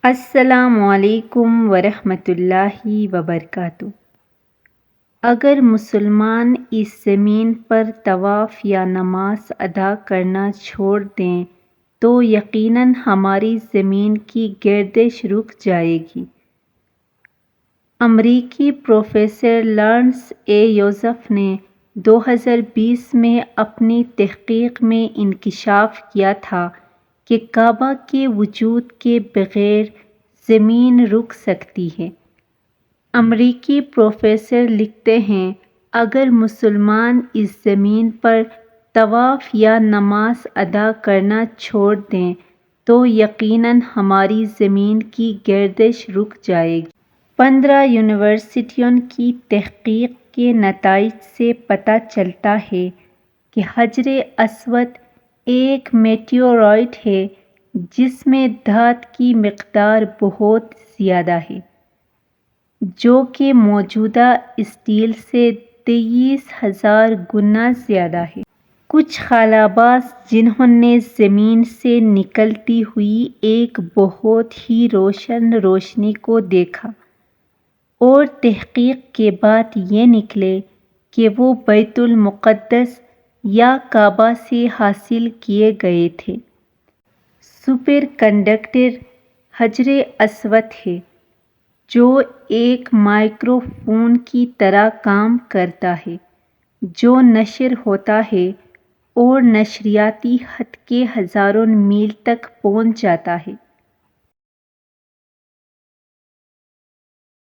السلام علیکم ورحمۃ اللہ وبرکاتہ۔ اگر مسلمان اس زمین پر طواف یا نماز ادا کرنا چھوڑ دیں تو یقیناً ہماری زمین کی گردش رک جائے گی۔ امریکی پروفیسر لارنس اے یوزف نے 2020 میں اپنی تحقیق میں انکشاف کیا تھا کہ کعبہ کے وجود کے بغیر زمین رک سکتی ہے۔ امریکی پروفیسر لکھتے ہیں، اگر مسلمان اس زمین پر طواف یا نماز ادا کرنا چھوڑ دیں تو یقیناً ہماری زمین کی گردش رک جائے گی۔ 15 یونیورسٹیوں کی تحقیق کے نتائج سے پتہ چلتا ہے کہ حجر اسود ایک میٹیورائٹ ہے جس میں دھات کی مقدار بہت زیادہ ہے، جو کہ موجودہ اسٹیل سے 23,000 گنا زیادہ ہے۔ کچھ خلا باز جنہوں نے زمین سے نکلتی ہوئی ایک بہت ہی روشن روشنی کو دیکھا اور تحقیق کے بعد یہ نکلے کہ وہ بیت المقدس یا کعبہ سے حاصل کیے گئے تھے۔ سپر کنڈکٹر حجر اسود ہے جو ایک مائکرو فون کی طرح کام کرتا ہے جو نشر ہوتا ہے اور نشریاتی خط کے ہزاروں میل تک پہنچ جاتا ہے۔